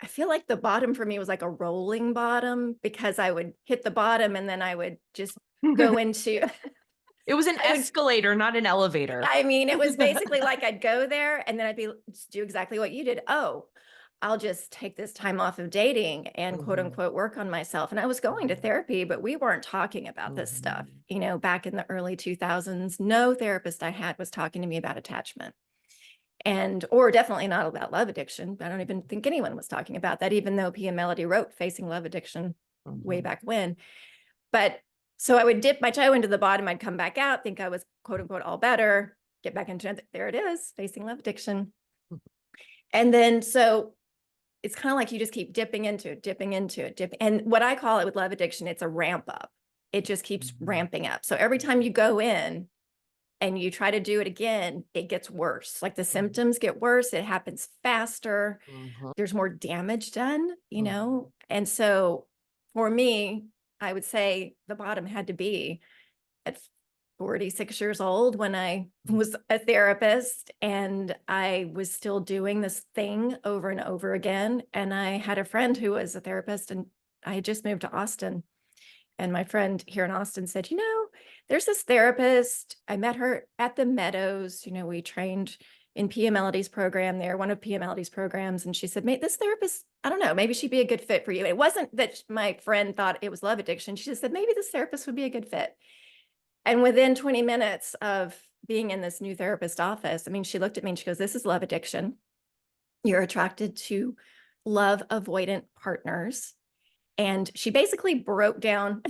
I feel like the bottom for me was like a rolling bottom because I would hit the bottom and then I would just go into, It was an I would, escalator, not an elevator. I mean, it was basically like I'd go there and then I'd be just do exactly what you did. Oh, I'll just take this time off of dating and quote Mhm, unquote work on myself. And I was going to mhm, therapy, but we weren't talking about this stuff. mhm, Back in the early 2000s, no therapist I had was talking to me about attachment and, or definitely not about love addiction. I don't even think anyone was talking about that, even though Pia Melody wrote Facing Love Addiction way mhm, back when. But so I would dip my toe into the bottom, I'd come back out, think I was quote unquote all better, get back into it. There it is, Facing Love Addiction. And then so it's kind of like you just keep dipping into it, dipping into it, dipping. And what I call it with love addiction, it's a ramp up. It just keeps mhm, ramping up. So every time you go in and you try to do it again, it gets worse. Like the mhm, symptoms get worse, it happens faster, mhm, there's more damage done, mhm, And so for me, I would say the bottom had to be at 46 years old when I mhm, was a therapist and I was still doing this thing over and over again. And I had a friend who was a therapist and I had just moved to Austin. And my friend here in Austin said, there's this therapist. I met her at the Meadows. We trained in PMLD's program there, one of PMLD's programs. And she said, mate, this therapist, I don't know, maybe she'd be a good fit for you. It wasn't that my friend thought it was love addiction. She just said, maybe this therapist would be a good fit. And within 20 minutes of being in this new therapist office, I mean, she looked at me and she goes, this is love addiction. You're attracted to love avoidant partners. And she basically broke down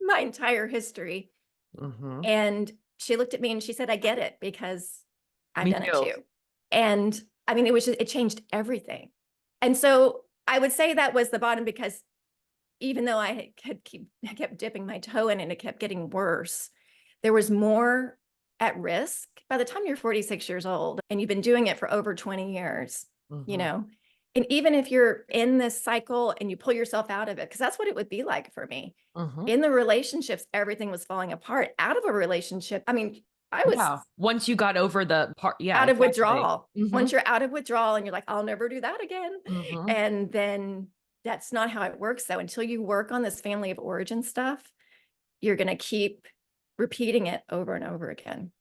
my entire history. mhm. And she looked at me and she said, I get it because I've Me done it too. too. And I mean, it changed everything. And so I would say that was the bottom because even though I kept dipping my toe in and it kept getting worse, there was more at risk. By the time you're 46 years old and you've been doing it for over 20 years, you Mhm, know, and even if you're in this cycle and you pull yourself out of it, because that's what it would be like for me. mhm. In the relationships, everything was falling apart. Out of a relationship, I mean, I was Yeah, once you got over the part, yeah, out of exactly. withdrawal. Once Mhm, you're out of withdrawal and you're like, I'll never do that again. mhm. And then that's not how it works. So until you work on this family of origin stuff, you're going to keep repeating it over and over again.